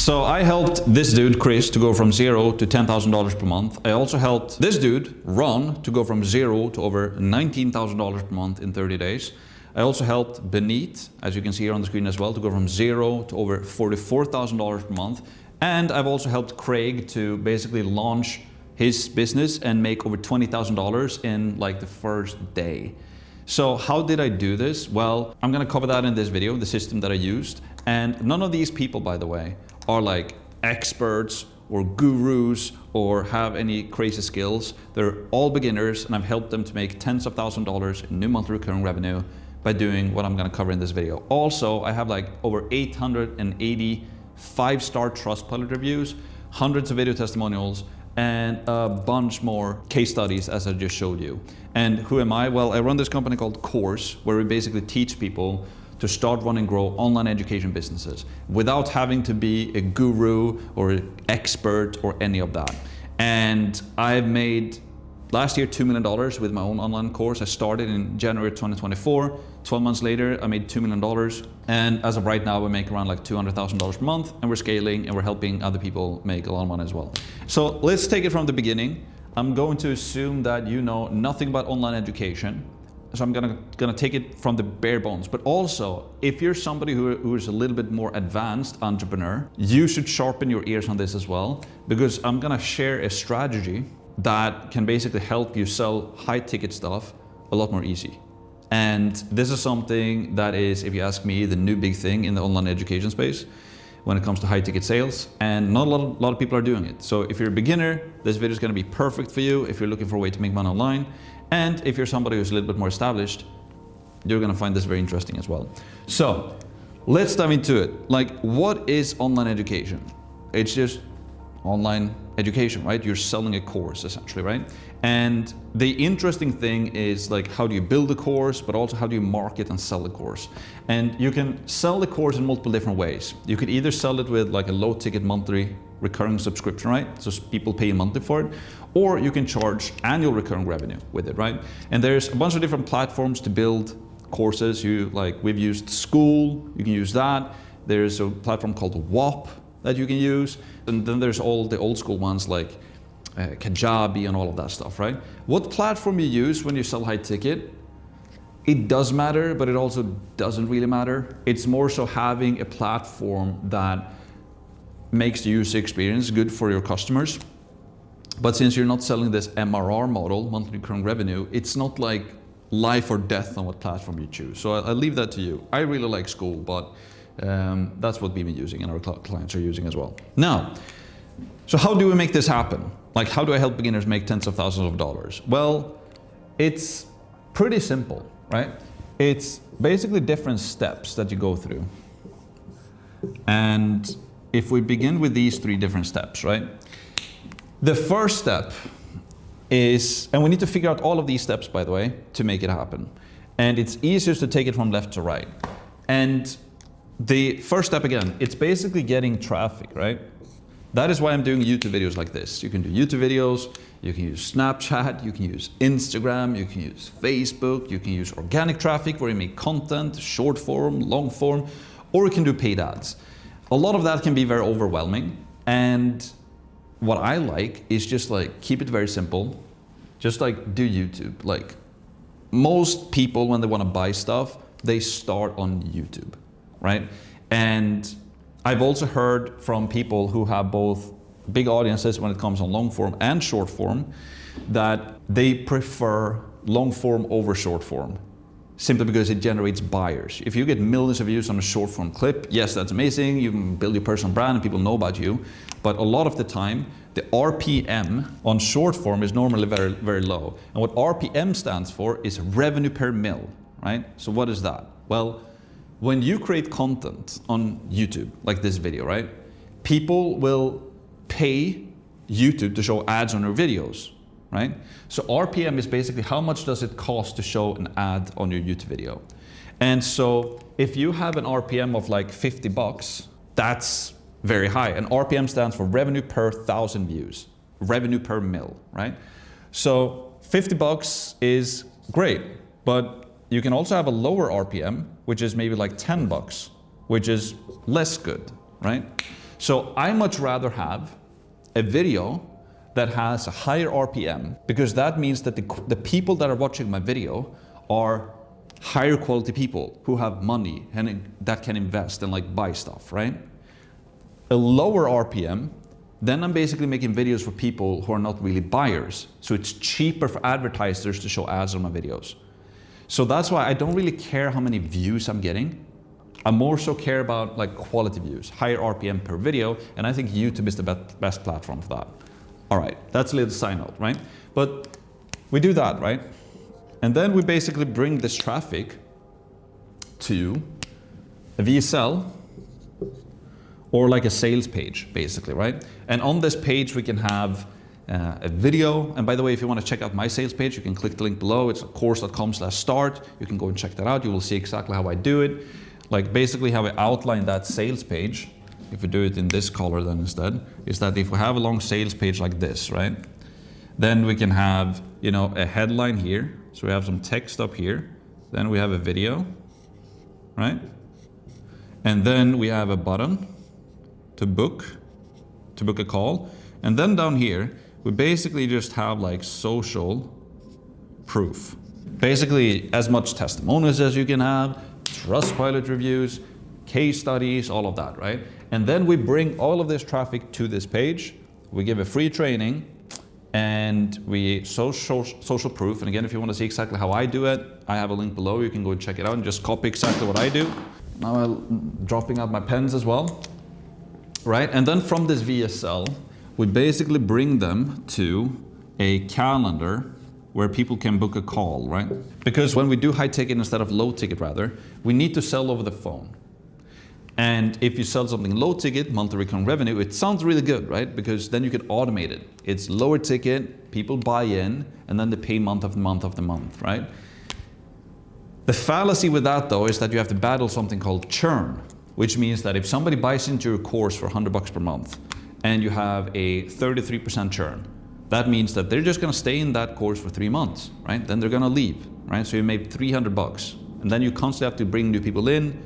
So I helped this dude, Chris, to go from $0 to $10,000 per month. I also helped this dude, Ron, to go from $0 to over $19,000 per month in 30 days. I also helped Benit, as you can see here on the screen as well, to go from $0 to over $44,000 per month. And I've also helped Craig to basically launch his business and make over $20,000 in like the first day. So how did I do this? Well, I'm gonna cover that in this video, the system that I used. And none of these people, by the way, are like experts or gurus or have any crazy skills. They're all beginners, and I've helped them to make tens of thousands of dollars in new monthly recurring revenue by doing what I'm gonna cover in this video. Also, I have like over 880 5-star Trustpilot reviews, hundreds of video testimonials, and a bunch more case studies as I just showed you. And who am I? Well, I run this company called Course, where we basically teach people to start, run, and grow online education businesses without having to be a guru or an expert or any of that. And I've made last year $2 million with my own online course. I started in January 2024. 12 months later, I made $2 million. And as of right now, we make around like $200,000 per month, and we're scaling and we're helping other people make a lot of money as well. So let's take it from the beginning. I'm going to assume that you know nothing about online education. So I'm gonna take it from the bare bones. But also, if you're somebody who is a little bit more advanced entrepreneur, you should sharpen your ears on this as well, because I'm gonna share a strategy that can basically help you sell high ticket stuff a lot more easy. And this is something that is, if you ask me, the new big thing in the online education space when it comes to high ticket sales, and not a lot of people are doing it. So if you're a beginner, this video is gonna be perfect for you if you're looking for a way to make money online. And if you're somebody who's a little bit more established, you're gonna find this very interesting as well. So let's dive into it. Like, what is online education? It's just online education, right? You're selling a course essentially, right? And the interesting thing is like, how do you build a course, but also how do you market and sell the course? And you can sell the course in multiple different ways. You could either sell it with like a low ticket monthly recurring subscription, right? So people pay monthly for it, or you can charge annual recurring revenue with it, right? And there's a bunch of different platforms to build courses. We've used School, you can use that. There's a platform called WOP that you can use. And then there's all the old school ones like Kajabi and all of that stuff, right? What platform you use when you sell high ticket, it does matter, but it also doesn't really matter. It's more so having a platform that makes the user experience good for your customers. But since you're not selling this MRR model, monthly recurring revenue, it's not like life or death on what platform you choose. So I'll leave that to you. I really like School, but that's what we've been using and our clients are using as well. Now, so how do we make this happen? Like, how do I help beginners make tens of thousands of dollars? Well, it's pretty simple, right? It's basically different steps that you go through. And if we begin with these 3 different steps, right? The first step is, and we need to figure out all of these steps, by the way, to make it happen. And it's easiest to take it from left to right. And the first step, again, it's basically getting traffic, right? That is why I'm doing YouTube videos like this. You can do YouTube videos, you can use Snapchat, you can use Instagram, you can use Facebook, you can use organic traffic where you make content, short form, long form, or you can do paid ads. A lot of that can be very overwhelming. And what I like is just like, keep it very simple. Just like do YouTube. Like most people, when they want to buy stuff, they start on YouTube, right? And I've also heard from people who have both big audiences when it comes on long form and short form that they prefer long form over short form, simply because it generates buyers. If you get millions of views on a short form clip, yes, that's amazing. You can build your personal brand and people know about you. But a lot of the time, the RPM on short form is normally very, very low. And what RPM stands for is revenue per mil, right? So what is that? Well, when you create content on YouTube, like this video, right? People will pay YouTube to show ads on your videos, right? So RPM is basically how much does it cost to show an ad on your YouTube video. And so if you have an RPM of like $50, that's very high. And RPM stands for revenue per 1,000 views, revenue per mil, right? So $50 is great, but you can also have a lower RPM, which is maybe like $10, which is less good, right? So I much rather have a video that has a higher RPM, because that means that the people that are watching my video are higher quality people who have money and that can invest and like buy stuff, right? A lower RPM, then I'm basically making videos for people who are not really buyers. So it's cheaper for advertisers to show ads on my videos. So that's why I don't really care how many views I'm getting. I more so care about like quality views, higher RPM per video, and I think YouTube is the best platform for that. All right, that's a little side note, right? But we do that, right? And then we basically bring this traffic to a VSL or like a sales page, basically, right? And on this page, we can have a video. And by the way, if you want to check out my sales page, you can click the link below. It's course.com/start. You can go and check that out. You will see exactly how I do it. Like basically how I outline that sales page, if we do it in this color then instead, is that if we have a long sales page like this, right? Then we can have, you know, a headline here. So we have some text up here. Then we have a video, right? And then we have a button to book a call. And then down here, we basically just have like social proof. Basically as much testimonials as you can have, Trustpilot reviews, case studies, all of that, right? And then we bring all of this traffic to this page. We give a free training and we social proof. And again, if you want to see exactly how I do it, I have a link below. You can go and check it out and just copy exactly what I do. Now I'm dropping out my pens as well, right? And then from this VSL, we basically bring them to a calendar where people can book a call, right? Because when we do high ticket instead of low ticket rather, we need to sell over the phone. And if you sell something low ticket, monthly recurring revenue, it sounds really good, right? Because then you can automate it. It's lower ticket, people buy in, and then they pay month after month after month, right? The fallacy with that though is that you have to battle something called churn, which means that if somebody buys into your course for $100 per month and you have a 33% churn, that means that they're just gonna stay in that course for 3 months, right? Then they're gonna leave, right? So you made $300, and then you constantly have to bring new people in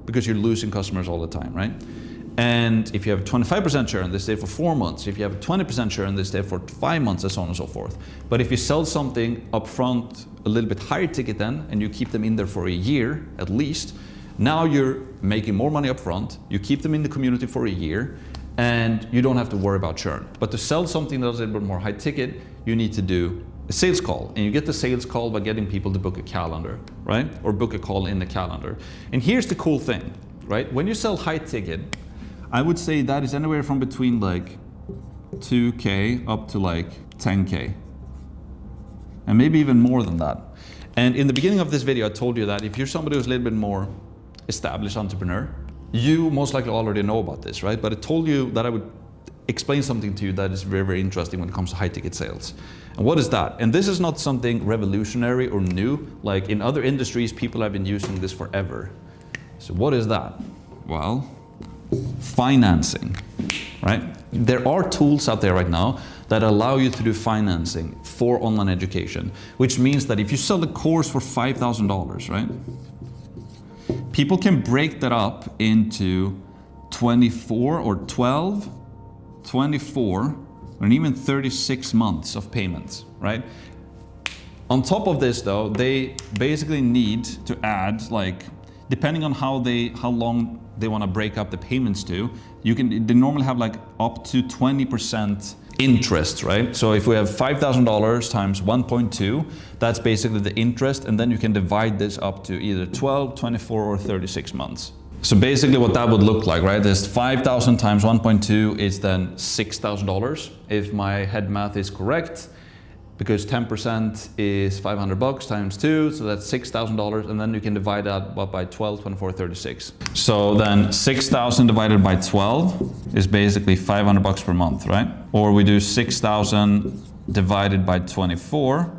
because you're losing customers all the time, right? And if you have 25% churn, they stay for 4 months. If you have a 20% churn, they stay for 5 months, and so on and so forth. But if you sell something upfront, a little bit higher ticket then, and you keep them in there for a year at least, now you're making more money upfront, you keep them in the community for a year, and you don't have to worry about churn. But to sell something that's a little bit more high ticket, you need to do a sales call. And you get the sales call by getting people to book a calendar, right? Or book a call in the calendar. And here's the cool thing, right? When you sell high ticket, I would say that is anywhere from between like 2K up to like 10K. And maybe even more than that. And in the beginning of this video, I told you that if you're somebody who's a little bit more established entrepreneur, you most likely already know about this, right? But I told you that I would explain something to you that is very, very interesting when it comes to high ticket sales. And what is that? And this is not something revolutionary or new. Like in other industries, people have been using this forever. So what is that? Well, financing, right? There are tools out there right now that allow you to do financing for online education, which means that if you sell a course for $5,000, right? People can break that up into 24 or 12, 24, and even 36 months of payments, right? On top of this though, they basically need to add, like, depending on how long they want to break up the payments to, they normally have like up to 20% interest, right? So if we have $5,000 times 1.2, that's basically the interest, and then you can divide this up to either 12, 24, or 36 months. So basically what that would look like, right, is 5,000 times 1.2 is then $6,000, if my head math is correct, because 10% is $500 times 2, so that's $6,000, and then you can divide that by 12, 24, 36. So then 6,000 divided by 12 is basically $500 per month, right? Or we do 6,000 divided by 24.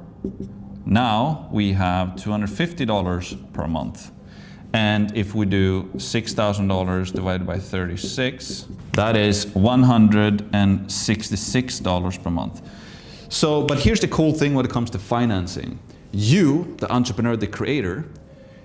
Now we have $250 per month. And if we do $6,000 divided by 36, that is $166 per month. So, but here's the cool thing when it comes to financing. You, the entrepreneur, the creator,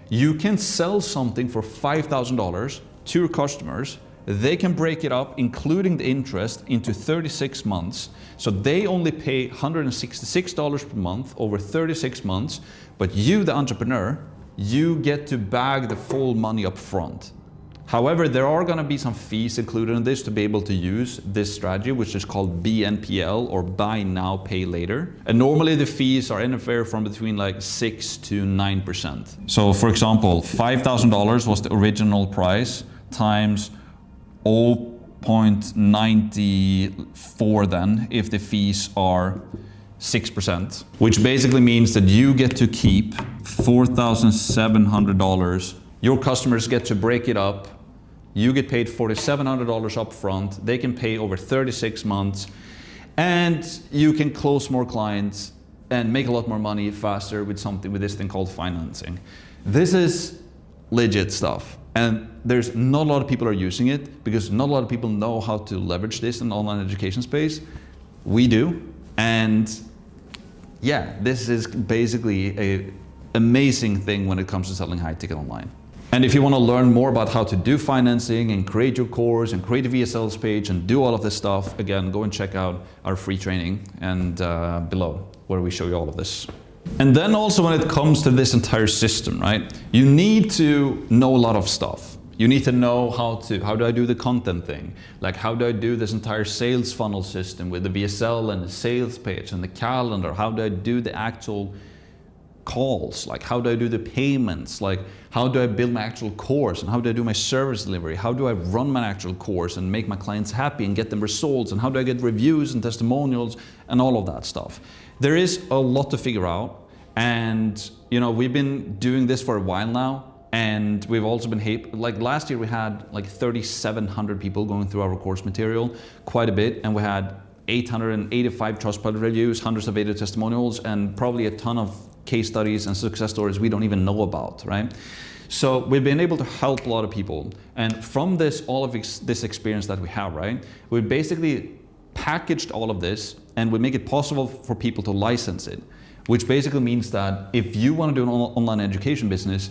you can sell something for $5,000 to your customers they can break it up, including the interest, into 36 months. So they only pay $166 per month over 36 months, but you, the entrepreneur, you get to bag the full money up front. However, there are going to be some fees included in this to be able to use this strategy, which is called BNPL, or Buy Now, Pay Later. And normally the fees are anywhere from between like 6 to 9%. So for example, $5,000 was the original price times 0.94 then, if the fees are 6%, which basically means that you get to keep $4,700. Your customers get to break it up. You get paid $4,700 up front. They can pay over 36 months, and you can close more clients and make a lot more money faster with this thing called financing. This is legit stuff. And there's not a lot of people are using it because not a lot of people know how to leverage this in the online education space. We do. And yeah, this is basically an amazing thing when it comes to selling high ticket online. And if you want to learn more about how to do financing and create your course and create a VSLs page and do all of this stuff, again, go and check out our free training and below, where we show you all of this. And then also when it comes to this entire system, right? You need to know a lot of stuff. You need to know how do I do the content thing? Like, how do I do this entire sales funnel system with the VSL and the sales page and the calendar? How do I do the actual calls? Like, how do I do the payments? Like, how do I build my actual course? And how do I do my service delivery? How do I run my actual course and make my clients happy and get them results? And how do I get reviews and testimonials and all of that stuff? There is a lot to figure out. And, you know, we've been doing this for a while now. And we've also been, like last year we had like 3,700 people going through our course material, quite a bit. And we had 885 Trustpilot reviews, hundreds of video testimonials, and probably a ton of case studies and success stories we don't even know about, right? So we've been able to help a lot of people. And from this, all of this experience that we have, right? We basically packaged all of this and we make it possible for people to license it, which basically means that if you want to do an online education business,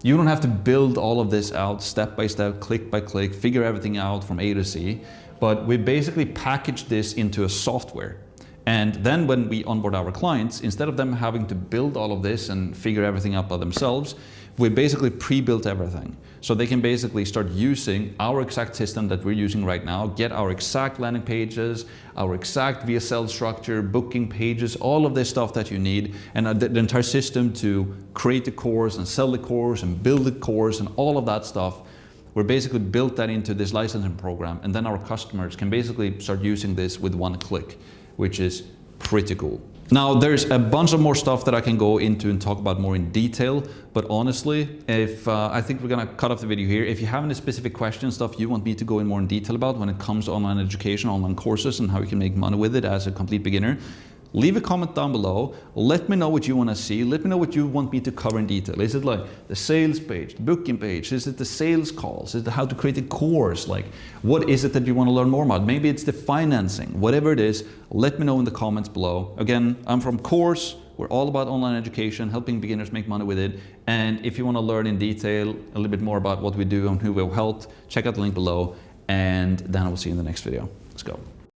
you don't have to build all of this out step by step, click by click, figure everything out from A to Z, but we basically package this into a software. And then when we onboard our clients, instead of them having to build all of this and figure everything out by themselves, we basically pre-built everything. So they can basically start using our exact system that we're using right now, get our exact landing pages, our exact VSL structure, booking pages, all of this stuff that you need, and the entire system to create the course and sell the course and build the course and all of that stuff. We're basically built that into this licensing program, and then our customers can basically start using this with one click, which is pretty cool. Now, there's a bunch of more stuff that I can go into and talk about more in detail, but honestly, I think we're gonna cut off the video here. If you have any specific questions, stuff you want me to go in more in detail about when it comes to online education, online courses, and how you can make money with it as a complete beginner, leave a comment down below. Let me know what you want to see. Let me know what you want me to cover in detail. Is it like the sales page, the booking page? Is it the sales calls? Is it how to create a course? Like, what is it that you want to learn more about? Maybe it's the financing. Whatever it is, let me know in the comments below. Again, I'm from Course. We're all about online education, helping beginners make money with it. And if you want to learn in detail a little bit more about what we do and who we've helped, check out the link below. And then I will see you in the next video. Let's go.